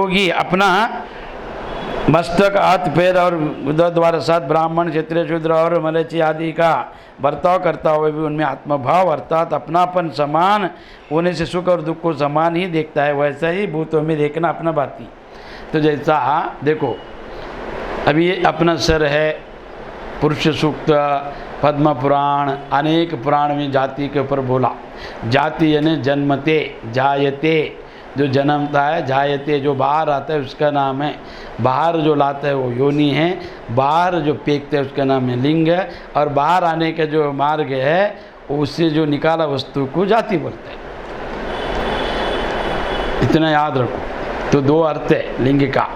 योगी अपना मस्तक, हाथ, पैर और उदर द्वारा साथ ब्राह्मण, क्षत्रिय, शूद्र और मलेच्छ आदि का बर्ताव करता हुआ भी उनमें आत्मभाव अर्थात अपनापन समान होने से सुख और दुख को समान ही देखता है, वैसा ही भूतों में देखना अपना बाती। तो जैसा देखो अभी ये अपना सर है, पुरुष सूक्त, पद्म पुराण, अनेक पुराण में जाति के ऊपर बोला। जाति यानी जन्मते, जायते जो जन्मता है, जायते जो बाहर आता है उसका नाम है, बाहर जो लाता है वो योनि है, बाहर जो फेंकते है उसका नाम है लिंग है, और बाहर आने का जो मार्ग है उससे जो निकाला वस्तु को जाति बोलते हैं। इतना याद रखो। तो दो अर्थ है लिंग का,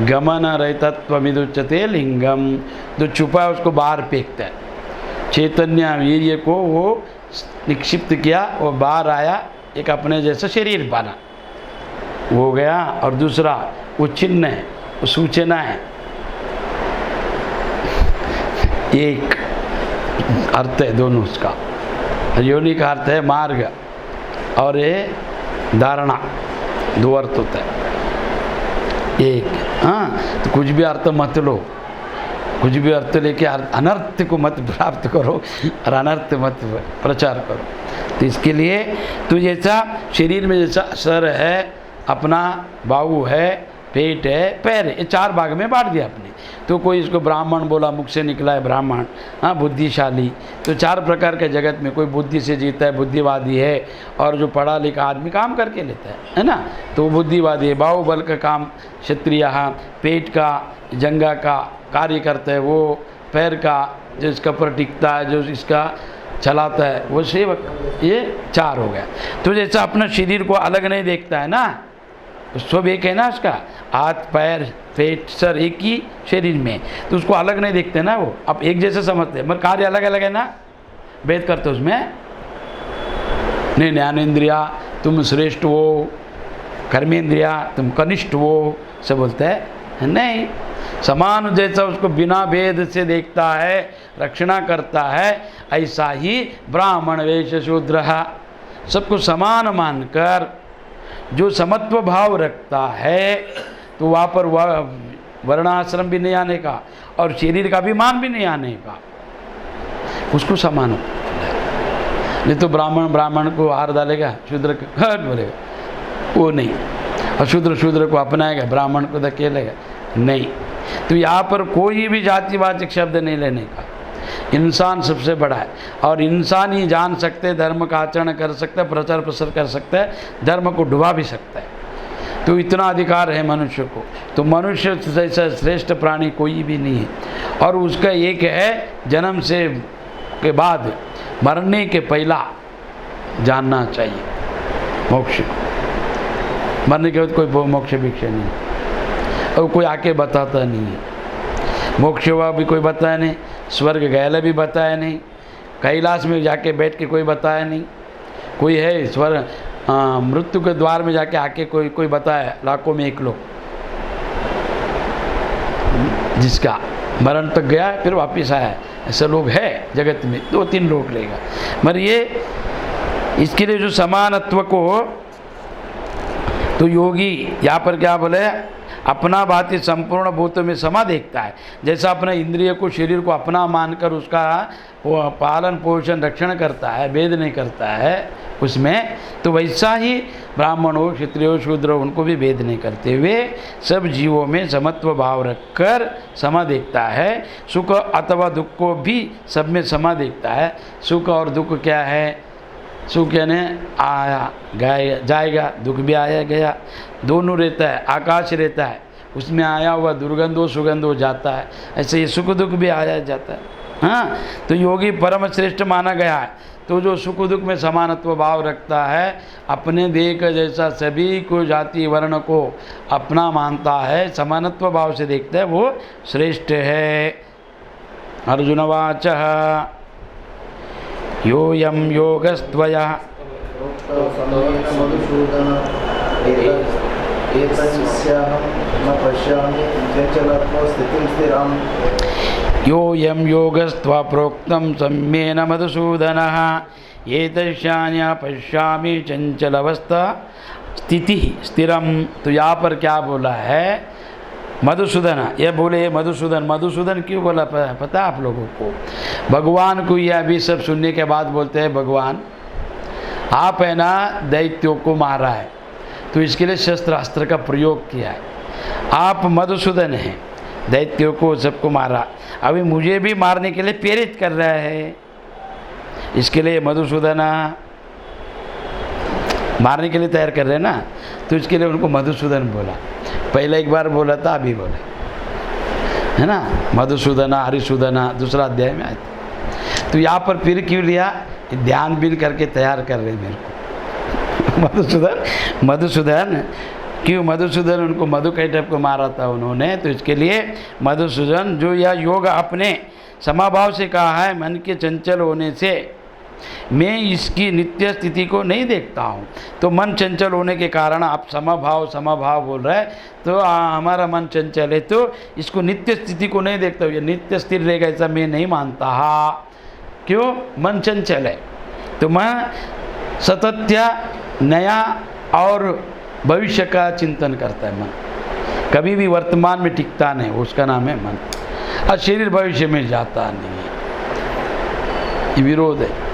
गमन रहितत्वमिदुच्यते लिंगम, जो छुपा है उसको बाहर फेंकता है। चैतन्य वीर्य को वो निक्षिप्त किया, वो बाहर आया, एक अपने जैसा शरीर बना, वो हो गया। और दूसरा वो चिन्ह है, वो सूचना है। एक अर्थ है दोनों उसका। योनि का अर्थ है मार्ग और ये धारणा, दो अर्थ होता है एक। हाँ, तो कुछ भी अर्थ मत लो, कुछ भी अर्थ लेके अनर्थ को मत प्राप्त करो और अनर्थ मत प्रचार करो। तो इसके लिए तो जैसा शरीर में जैसा सर है, अपना बाहु है, पेट है, पैर है, ये चार भाग में बांट दिया आपने। तो कोई इसको ब्राह्मण बोला, मुख से निकला है ब्राह्मण, हाँ बुद्धिशाली। तो चार प्रकार के जगत में कोई बुद्धि से जीता है, बुद्धिवादी है, और जो पढ़ा लिखा आदमी काम करके लेता है ना, तो वो बुद्धिवादी है। बाहुबल का काम क्षत्रिय, पेट का जंगा का कार्य करता है वो, पैर का जो इसका पर टिकता है, जो इसका चलाता है वो सेवक। ये चार हो गया। तो जैसा अपना शरीर को अलग नहीं देखता है ना, सब एक है ना, उसका हाथ, पैर, पेट, सर एक ही शरीर में, तो उसको अलग नहीं देखते ना वो, अब एक जैसे समझते हैं, मगर कार्य अलग अलग है ना, भेद करते उसमें नहीं। ज्ञानेन्द्रिया तुम श्रेष्ठ हो, कर्मेंद्रिया तुम कनिष्ठ हो, सब बोलते हैं नहीं। समान जैसा उसको बिना भेद से देखता है, रक्षणा करता है, ऐसा ही ब्राह्मण, वैश्य, शूद्र सबको समान मानकर जो समत्व भाव रखता है, तो वहाँ पर वह वर्णाश्रम भी नहीं आने का और शरीर का भी मान भी नहीं आने का, उसको समान नहीं। तो ब्राह्मण को हार डालेगा, शूद्र को हट बोलेगा, वो नहीं, और शूद्र को अपनाएगा, ब्राह्मण को धकेलेगा नहीं। तो यहाँ पर कोई भी जातिवाचक शब्द नहीं लेने का। इंसान सबसे बड़ा है और इंसान ही जान सकते, धर्म का आचरण कर सकता है, प्रचार प्रसार कर सकता है, धर्म को डुबा भी सकता है। तो इतना अधिकार है मनुष्य को। तो मनुष्य जैसा श्रेष्ठ प्राणी कोई भी नहीं है। और उसका एक है, जन्म से के बाद मरने के पहला जानना चाहिए मोक्ष को। मरने के बाद कोई मोक्ष भिक्षा नहीं, और कोई आके बताता नहीं है। मोक्ष हुआ भी कोई बताया नहीं, स्वर्ग गया भी बताया नहीं, कैलाश में जाके बैठ के कोई बताया नहीं। कोई है स्वर्ग मृत्यु के द्वार में जाके आके कोई बताया, लाखों में एक लोग, जिसका मरण तक गया फिर वापस आया, ऐसे लोग है जगत में, 2-3 लोग लेगा। मगर ये इसके लिए जो समानत्व को, तो योगी यहाँ पर क्या बोले, अपना भांति संपूर्ण भूतों में समा देखता है। जैसा अपने इंद्रिय को, शरीर को अपना मानकर उसका वो पालन पोषण रक्षण करता है, भेद नहीं करता है उसमें, तो वैसा ही ब्राह्मण हो, क्षत्रिय हो, शूद्र हो, उनको भी भेद नहीं करते हुए सब जीवों में समत्व भाव रखकर समा देखता है। सुख अथवा दुख को भी सब में समा देखता है। सुख और दुख क्या है, सुख यानी आया गया जाएगा, दुख भी आया गया, दोनों रहता है। आकाश रहता है, उसमें आया हुआ दुर्गंध हो सुगंध हो जाता है, ऐसे ये सुख दुख भी आया जाता है। हाँ, तो योगी परम श्रेष्ठ माना गया है। तो जो सुख दुख में समानत्व भाव रखता है, अपने देह का जैसा सभी को जाति वर्ण को अपना मानता है, समानत्व भाव से देखता है, वो श्रेष्ठ है। अर्जुनवाच योऽयं योगस्त्वया योऽयं योगस्त्वा प्रोक्तं सम्येन मधुसूदनः एतस्यान्या पश्यामि चञ्चलवस्था स्थिति स्थिरम। तो यहाँ पर क्या बोला है मधुसूदन, ये बोले मधुसूदन। मधुसूदन क्यों बोला पता आप लोगों को? भगवान को ये अभी सब सुनने के बाद बोलते हैं भगवान आप है ना दैत्यों को मारा है, तो इसके लिए शस्त्र अस्त्र का प्रयोग किया है। आप मधुसूदन हैं, दैत्यों को सबको मारा, अभी मुझे भी मारने के लिए प्रेरित कर रहा है, इसके लिए मधुसूदन मारने के लिए तैयार कर रहे हैं ना, तो इसके लिए उनको मधुसूदन बोला। पहले एक बार बोला था, अभी बोले है ना मधुसूदन हरिसूदन दूसरा अध्याय में आया था। तो यहाँ पर फिर क्यों लिया? ध्यान बिल करके तैयार कर रहे मेरे को मधुसूदन। मधुसूदन क्यों? मधुसूदन उनको मधु कैटभ को मारा था उन्होंने, तो इसके लिए मधुसूदन जो यह योग अपने समाभाव से कहा है, मन के चंचल होने से मैं इसकी नित्य स्थिति को नहीं देखता हूँ। तो मन चंचल होने के कारण आप समाभाव बोल रहे हैं, तो हमारा मन चंचल है, तो इसको नित्य स्थिति को नहीं देखता हूँ, ये नित्य स्थिर रहेगा ऐसा मैं नहीं मानता। क्यों? मन चंचल है। तो मैं सतत्य नया और भविष्य का चिंतन करता है मन, कभी भी वर्तमान में टिकता नहीं, उसका नाम है मन। और शरीर भविष्य में जाता नहीं है, ये विरोध है।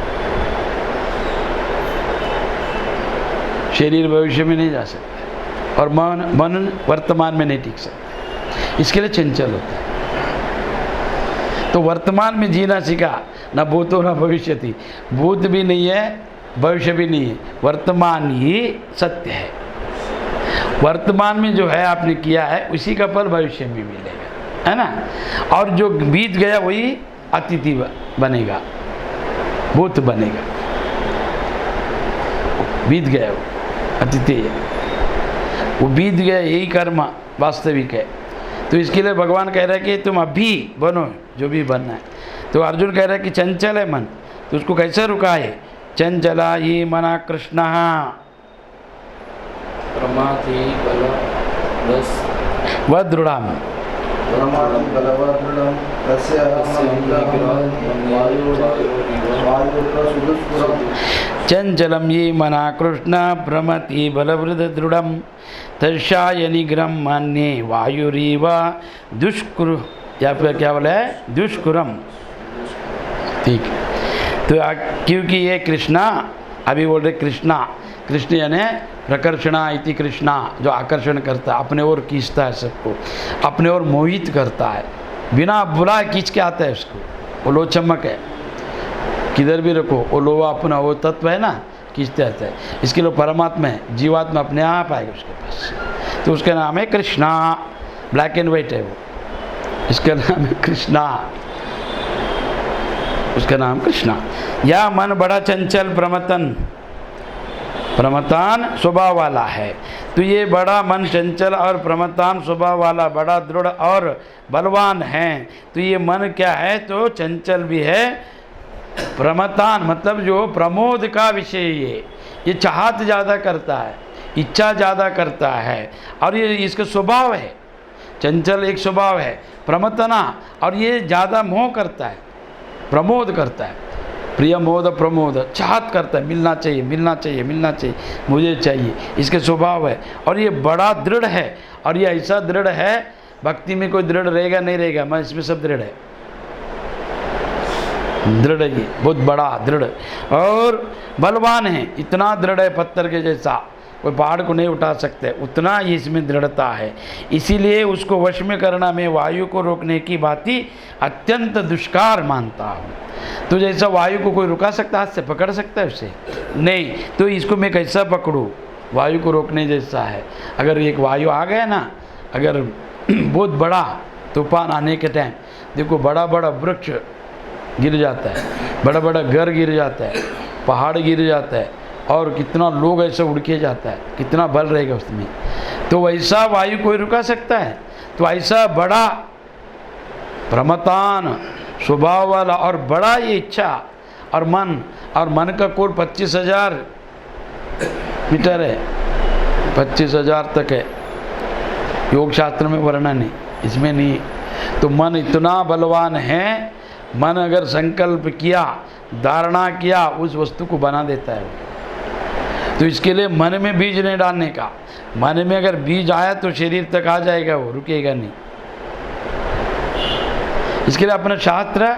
शरीर भविष्य में नहीं जा सकता और मन वर्तमान में नहीं टिक सकता, इसके लिए चंचल होता है। तो वर्तमान में जीना सीखा, ना भूतो ना भविष्य थी, भूत भी नहीं है भविष्य भी नहीं है, वर्तमान ही सत्य है। वर्तमान में जो है आपने किया है उसी का फल भविष्य में मिलेगा, है ना। और जो बीत गया वही अतिथि बनेगा, भूत बनेगा, बीत गया वो अतिथि है, वो बीत गया, यही कर्म वास्तविक है। तो इसके लिए भगवान कह रहा है कि तुम अभी बनो जो भी बनना है। तो अर्जुन कह रहा है कि चंचल है मन, तो उसको कैसे रुका है? चंचला ये मना कृष्ण वदृढ़म चंचलम ये मना कृष्ण भ्रमति बलवृद दृढ़म तर्षाय निग्रम मान्ये वायुरीव दुष्कुर, या फिर क्या बोला है दुष्कुरम। ठीक, तो क्योंकि ये कृष्णा अभी बोल रहे कृष्णा, कृष्ण यानी प्रकर्षणा इति कृष्णा, जो आकर्षण करता है, अपने ओर खींचता है सबको, अपने ओर मोहित करता है, बिना बुलाए खींच के आता है उसको। वो लो चमक है, किधर भी रखो वो लो अपना वो तत्व है ना, खींचते आता है। इसके लिए परमात्मा है, जीवात्मा अपने आप आएगा उसके पास, तो उसका नाम है कृष्णा। ब्लैक एंड वाइट है वो, इसका नाम है कृष्णा, उसका नाम कृष्णा। या मन बड़ा चंचल प्रमतान स्वभाव वाला है, तो ये बड़ा मन चंचल और प्रमतान स्वभाव वाला, बड़ा दृढ़ और बलवान है। तो ये मन क्या है? तो चंचल भी है, प्रमतान मतलब जो प्रमोद का विषय, ये चाहत ज़्यादा करता है, इच्छा ज़्यादा करता है, और ये इसका स्वभाव है। चंचल एक स्वभाव है, प्रमतना, और ये ज़्यादा मोह करता है, प्रमोद करता है, प्रिय मोद प्रमोद, चाहत करता है, मिलना चाहिए मिलना चाहिए मिलना चाहिए, मुझे चाहिए, इसके स्वभाव है। और ये बड़ा दृढ़ है, और ये ऐसा दृढ़ है, भक्ति में कोई दृढ़ रहेगा नहीं रहेगा, मैं इसमें सब दृढ़ है, दृढ़ ये बहुत बड़ा दृढ़ और बलवान है, इतना दृढ़ है पत्थर के जैसा, कोई पहाड़ को नहीं उठा सकते, उतना ही इसमें दृढ़ता है। इसीलिए उसको वश में करना मैं वायु को रोकने की बात ही अत्यंत दुष्कार मानता हूँ। तो जैसा वायु को कोई रुका सकता, हाथ से पकड़ सकता है उसे? नहीं, तो इसको मैं कैसा पकड़ूँ? वायु को रोकने जैसा है। अगर एक वायु आ गया ना, अगर बहुत बड़ा तूफान आने के टाइम देखो, बड़ा बड़ा वृक्ष गिर जाता है, बड़ा बड़ा घर गिर जाता है, पहाड़ गिर जाता है, और कितना लोग ऐसे उड़ के जाता है, कितना बल रहेगा उसमें। तो वैसा वायु कोई रुका सकता है? तो ऐसा बड़ा प्रमतान स्वभाव वाला और बड़ा ये इच्छा और मन का कोण 25,000 मीटर है, 25,000 तक है, योग शास्त्र में वर्णन है, इसमें नहीं। तो मन इतना बलवान है, मन अगर संकल्प किया, धारणा किया, उस वस्तु को बना देता है। तो इसके लिए मन में बीज नहीं डालने का। मन में अगर बीज आया तो शरीर तक आ जाएगा, वो रुकेगा नहीं। इसके लिए अपना शास्त्र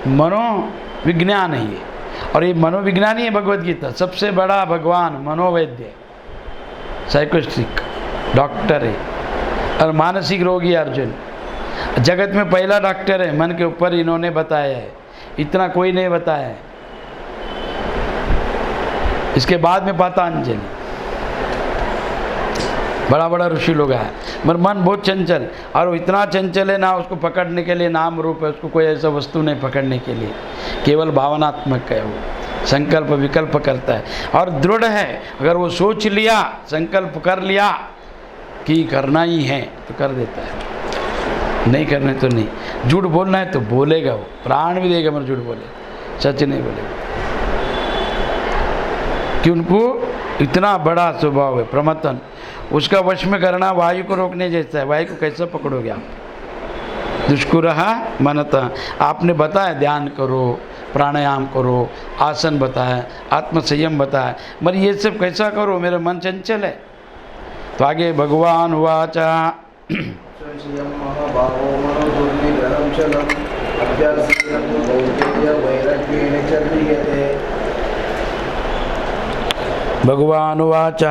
मनोविज्ञान ही है, और ये मनोविज्ञान ही है भगवद गीता। सबसे बड़ा भगवान मनोवैद्य, साइकोस्टिक डॉक्टर है, और मानसिक रोगी अर्जुन। जगत में पहला डॉक्टर है, मन के ऊपर इन्होंने बताया है, इतना कोई नहीं बताया है। इसके बाद में पतंजलि, बड़ा बड़ा ऋषि लोग हैं। मगर मन बहुत चंचल, और वो इतना चंचल है ना, उसको पकड़ने के लिए नाम रूप है, उसको कोई ऐसा वस्तु नहीं पकड़ने के लिए, केवल भावनात्मक है। वो संकल्प विकल्प करता है और दृढ़ है। अगर वो सोच लिया, संकल्प कर लिया कि करना ही है तो कर देता है, नहीं करने तो नहीं। झूठ बोलना है तो बोलेगा, वो प्राण भी देगा मगर झूठ बोले, सच नहीं बोलेगा। कि उनको इतना बड़ा स्वभाव है प्रमथन, उसका वश में करना वायु को रोकने जैसा है। वायु को कैसे पकड़ोगे आप? दुष्कुरहा मनता, आपने बताया ध्यान करो, प्राणायाम करो, आसन बताया, आत्मसंयम बताया, मगर ये सब कैसा करो, मेरा मन चंचल है। तो आगे भगवान वाचा भगवान वाच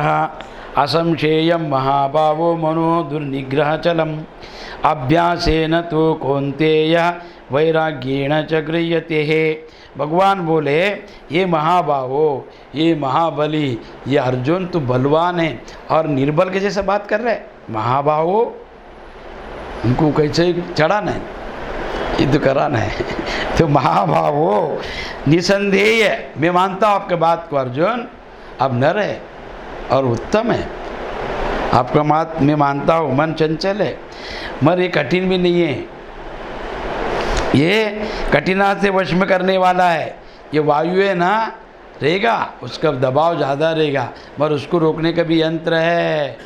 असंशेयं महाभावो मनो दुर्निग्रहचलम अभ्यासेन तो कौन्तेय वैराग्येण च गृह्यते है। भगवान बोले, ये महाभावो, ये महाबली, ये अर्जुन तो बलवान है और निर्बल के जैसे बात कर रहे। महाभावो, उनको कैसे चढ़ाना है, युद्ध कराना है। तो महाभावो निसंदेह, मैं मानता हूँ आपके बात को अर्जुन, अब नर है और उत्तम है, आपका बात मैं मानता हूँ। मन चंचल है मगर ये कठिन भी नहीं है, ये कठिना से वश में करने वाला है। ये वायु है ना, रहेगा, उसका दबाव ज़्यादा रहेगा, मगर उसको रोकने का भी यंत्र है।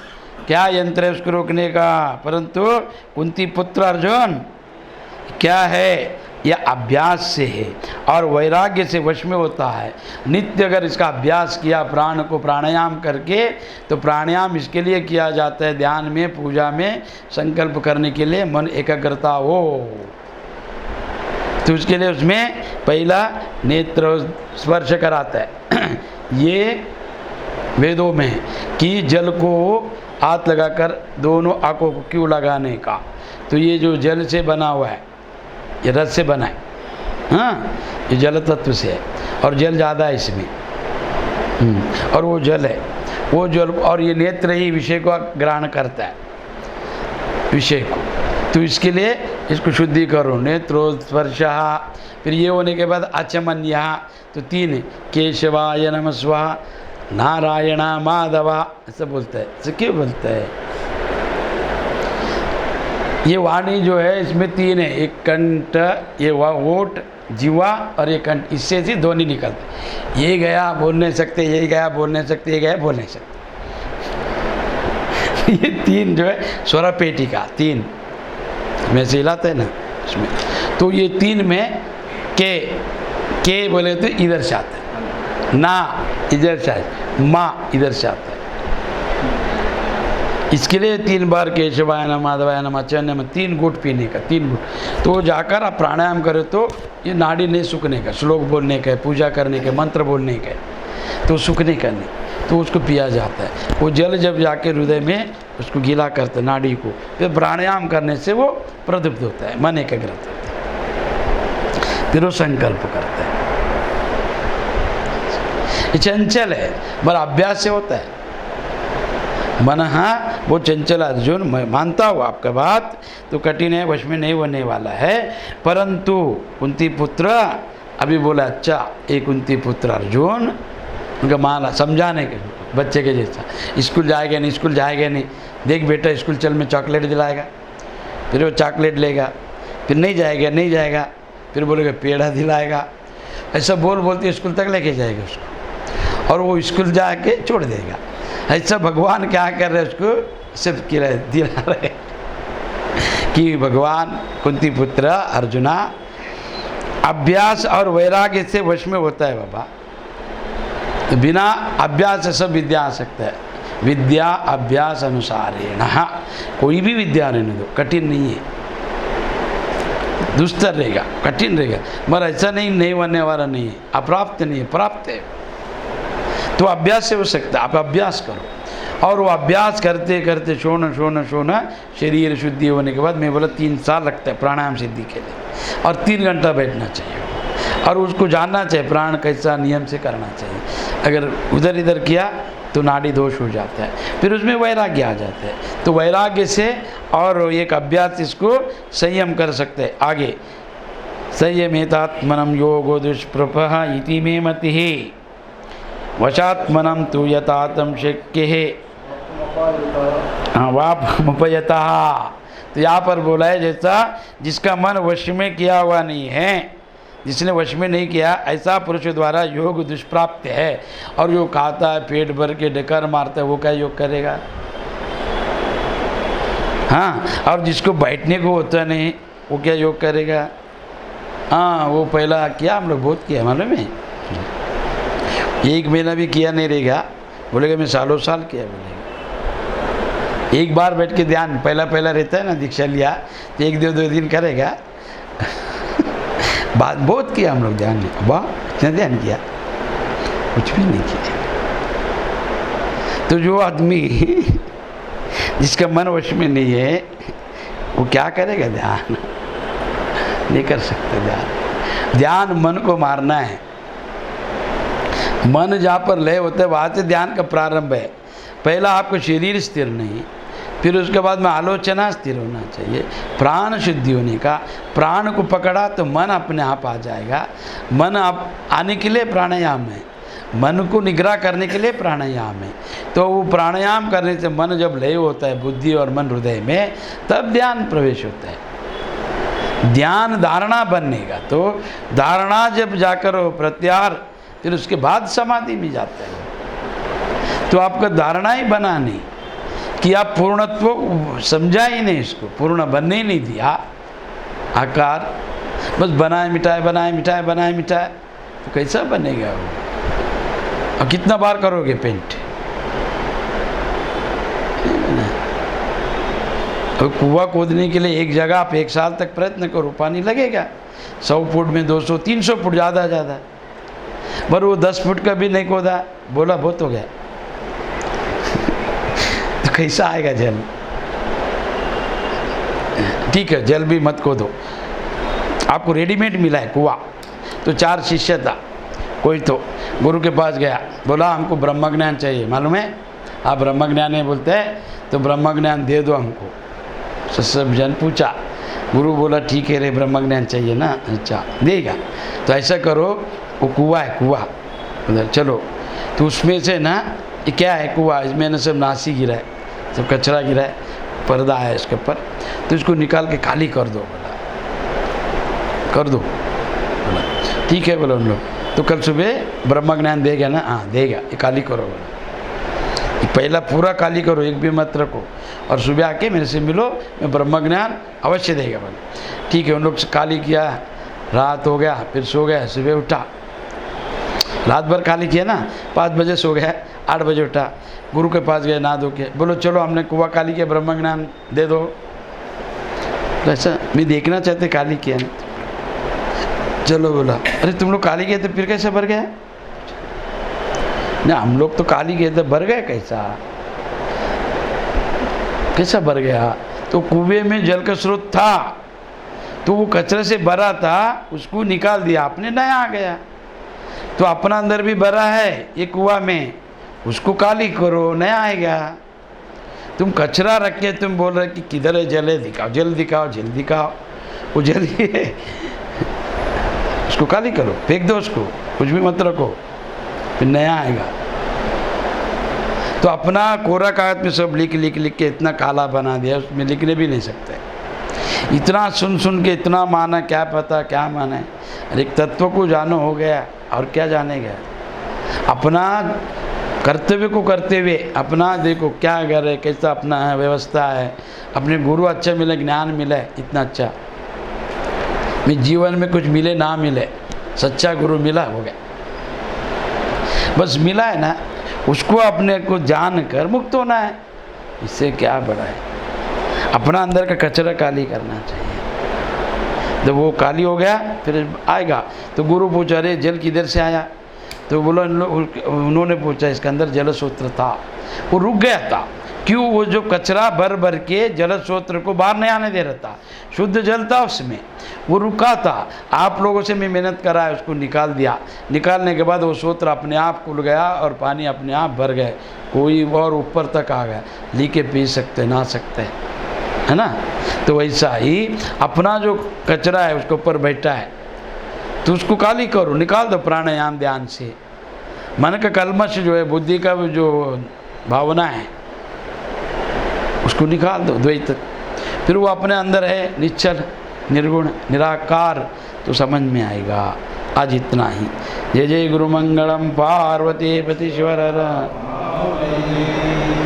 क्या यंत्र है उसको रोकने का? परंतु कुंती पुत्र अर्जुन क्या है, यह अभ्यास से है और वैराग्य से वश में होता है। नित्य अगर इसका अभ्यास किया, प्राण को प्राणायाम करके, तो प्राणायाम इसके लिए किया जाता है, ध्यान में, पूजा में संकल्प करने के लिए मन एकाग्रता हो। तो उसके लिए उसमें पहला नेत्र स्पर्श कराता है। ये वेदों में कि जल को हाथ लगाकर दोनों आंखों को क्यों लगाने का, तो ये जो जल से बना हुआ है, ये रस से बना है, हाँ, ये जल तत्व से है और जल ज़्यादा है इसमें, और वो जल है, वो जल, और ये नेत्र ही विषय को ग्रहण करता है, विषय को। तो इसके लिए इसको शुद्धि करो, नेत्रो स्पर्शः। फिर ये होने के बाद आचमन्य, तो तीन, केशवाय नमः स्वाहा, नारायण माधवा, ऐसा बोलता है। ऐसा क्यों बोलता है? ये वाणी जो है इसमें तीन है, एक कंठ, ये ओठ, जीवा और ये कंठ, इससे से ध्वनि निकलते। ये गया बोल नहीं सकते, ये गया बोल नहीं सकते, ये गया बोल नहीं सकते। ये तीन जो है स्वर पेटिका, तीन में से हिलाते हैं ना इसमें, तो ये तीन में के बोले तो इधर से आता है, ना इधर से आता है, माँ इधर से आता है। इसके लिए 3 बार केशवाय नमः माधवाय नमः चन्य में 3 घूंट पीने का, 3 घूंट। तो जाकर आप प्राणायाम करें तो ये नाड़ी नहीं सूखने का, श्लोक बोलने का, पूजा करने के, मंत्र बोलने का, तो सूखने का नहीं, तो उसको पिया जाता है। वो जल जब जाके हृदय में उसको गीला करते नाड़ी को, फिर प्राणायाम करने से वो प्रदीप्त होता है, मन एकाग्रता होता है, फिर वो संकल्प करता है। ये चंचल है, पर अभ्यास से होता है। मन हाँ वो चंचल अर्जुन, मैं मानता हूँ आपका बात, तो कठिन है, वश में नहीं होने वाला है। परंतु कुंती पुत्र अभी बोला, अच्छा एक कुंती पुत्र अर्जुन, उनका माला समझाने के बच्चे के जैसा, स्कूल जाएगा नहीं, स्कूल जाएगा नहीं, देख बेटा स्कूल चल, में चॉकलेट दिलाएगा, फिर वो चॉकलेट लेगा, फिर नहीं जाएगा, नहीं जाएगा, फिर बोलेगा पेड़ा दिलाएगा, ऐसा बोलते स्कूल तक लेके जाएगा उसको, और वो स्कूल जाके छोड़ देगा। ऐसा भगवान क्या कर रहे उसको सब दिला रहे कि भगवान कुंती पुत्र अर्जुना अभ्यास और वैराग्य से वश में होता है बाबा। तो बिना अभ्यास से सब विद्या आ सकता है। विद्या अभ्यास अनुसारेण, कोई भी विद्या रहने दो, कठिन नहीं है, दुस्तर रहेगा, कठिन रहेगा, मगर ऐसा नहीं बनने वाला नहीं है, अप्राप्त नहीं है, प्राप्त है। तो अभ्यास से हो सकता है, आप अभ्यास करो। और वो अभ्यास करते करते सोना शरीर शुद्धि होने के बाद, मैं बोला 3 साल लगता है प्राणायाम सिद्धि के लिए, और 3 घंटा बैठना चाहिए, और उसको जानना चाहिए प्राण कैसा नियम से करना चाहिए। अगर उधर इधर किया तो नाड़ी दोष हो जाता है, फिर उसमें वैराग्य आ जाता है। तो वैराग्य से और एक अभ्यास इसको संयम कर सकते हैं। आगे संयमेतात्मनम योगो दुष्प्रभः इति मे मतिः वशात्मनम तु यतात्म शक्य वापमुपयतः। तो यहाँ पर बोला है जैसा जिसका मन वश में किया हुआ नहीं है, जिसने वश में नहीं किया, ऐसा पुरुष द्वारा योग दुष्प्राप्त है। और जो खाता है पेट भर के डकर मारता है, वो क्या योग करेगा? हाँ, और जिसको बैठने को होता नहीं, वो क्या योग करेगा? हाँ, वो पहला किया, हम लोग बहुत किया, मालूम है। 1 महीना भी किया नहीं रहेगा, बोलेगा मैं सालों साल किया, बोलेगा। एक बार बैठ के ध्यान पहला रहता है ना, दीक्षा लिया तो 1-2 दिन करेगा। बात बहुत किया हम लोग, ध्यान नहीं, वाह कितना ध्यान किया, कुछ भी नहीं किया। तो जो आदमी जिसका मन वश में नहीं है, वो क्या करेगा? ध्यान नहीं कर सकते। ध्यान मन को मारना है। मन जहाँ पर लय होता है, वहाँ से ध्यान का प्रारंभ है। पहला आपको शरीर स्थिर नहीं, फिर उसके बाद में आलोचना स्थिर होना चाहिए, प्राण शुद्धि होने का। प्राण को पकड़ा तो मन अपने आप आ जाएगा। मन आप आने के लिए प्राणायाम है, मन को निग्रह करने के लिए प्राणायाम है। तो वो प्राणायाम करने से मन जब लय होता है बुद्धि और मन हृदय में, तब ध्यान प्रवेश होता है। ध्यान धारणा बनेगा, तो धारणा जब जाकर हो प्रत्याहार, फिर उसके बाद समाधि में जाता है। तो आपका धारणा ही बना नहीं कि आप पूर्णत्व समझा ही नहीं, इसको पूर्ण बनने ही नहीं दिया। आकार बस बनाए मिटाए, तो कैसा बनेगा वो? और कितना बार करोगे पेंट? तो कुआं खोदने के लिए एक जगह आप 1 साल तक प्रयत्न करो, पानी लगेगा। 100 फुट में 200 300 फुट ज़्यादा, पर वो 10 फुट का भी नहीं खोदा, बोला बहुत हो गया। तो कैसा आएगा जल? ठीक है, जल भी मत खोदो, आपको रेडीमेड मिला है कुआं। तो 4 शिष्य था, कोई तो गुरु के पास गया, बोला हमको ब्रह्म ज्ञान चाहिए, मालूम है आप ब्रह्म ज्ञान नहीं बोलते हैं, तो ब्रह्म ज्ञान दे दो हमको। सब जन पूछा, गुरु बोला ठीक है रे, ब्रह्म ज्ञान चाहिए ना, अच्छा देगा। तो ऐसा करो, वो कुआं है, कुआं उधर चलो, तो उसमें से ना, ये क्या है कुआं, इसमें ना सब नासी गिरा है, सब कचरा गिरा है, पर्दा है इसके ऊपर, तो इसको निकाल के खाली कर दो। बोला कर दो, बोला ठीक है। बोला उन लोग, तो कल सुबह ब्रह्म ज्ञान देगा ना? हाँ देगा, ये खाली करो। बोला पहला पूरा खाली करो, एक भी मत रखो, और सुबह आके मेरे से मिलो, मैं ब्रह्म ज्ञान अवश्य देगा। बोला ठीक है। उन लोग से खाली किया, रात हो गया, फिर सो गया, सुबह उठा, रात भर खाली किया ना, 5 बजे सो गया, 8 बजे उठा, गुरु के पास गए, ना धो के, बोलो चलो हमने कुआं खाली किया, ब्रह्म ज्ञान दे दो। तो ऐसा मैं देखना चाहते, खाली किया नहीं, चलो। बोला अरे तुम लोग खाली किए तो फिर कैसे भर गया? ना हम लोग तो खाली किए थे, भर गए कैसा भर गया? तो कुएं में जल का स्रोत था, तो वो कचरे से भरा था, उसको निकाल दिया आपने, नया आ गया। तो अपना अंदर भी भरा है ये कुआं में, उसको खाली करो, नया आएगा। तुम कचरा रख के तुम बोल रहे कि किधर है जल है, दिखाओ, जल दिखाओ, जल दिखाओ, वो जल ही है, उसको खाली करो, फेंक दो उसको, कुछ भी मत रखो, फिर नया आएगा। तो अपना कोरा कागज में सब लिख के इतना काला बना दिया, उसमें लिखने भी नहीं सकते। इतना सुन के इतना माना, क्या पता क्या माना है। अरे एक तत्व को जानो हो गया, और क्या जानेगा? अपना कर्तव्य को करते हुए अपना देखो क्या घर है, कैसा अपना है, व्यवस्था है, अपने गुरु अच्छा मिले, ज्ञान मिले, इतना अच्छा। मैं जीवन में कुछ मिले ना मिले, सच्चा गुरु मिला, हो गया। बस मिला है ना, उसको अपने को जान कर मुक्त होना है, इससे क्या बड़ा है। अपना अंदर का कचरा काली करना चाहिए। जब वो काली हो गया फिर आएगा तो गुरु पूछा, अरे जल किधर से आया? तो बोला, उन्होंने पूछा इसके अंदर जलसूत्र था, वो रुक गया था। क्यों? वो जो कचरा भर भर के जलसूत्र को बाहर नहीं आने दे रहा था, शुद्ध जल था उसमें, वो रुका था। आप लोगों से भी मेहनत करा है, उसको निकाल दिया। निकालने के बाद वो सूत्र अपने आप खुल गया और पानी अपने आप भर गए, कोई और ऊपर तक आ गया, ली के पी सकते, नहा सकते, है ना। तो वैसा ही अपना जो कचरा है उसके ऊपर बैठा है तो उसको काली करो, निकाल दो प्राणायाम ध्यान से। मन का कलमश जो है, बुद्धि का जो भावना है उसको निकाल दो, द्वैत। फिर वो अपने अंदर है निश्चल, निर्गुण, निराकार, तो समझ में आएगा। आज इतना ही। जय जय गुरु मंगलम पार्वती पति शिवर।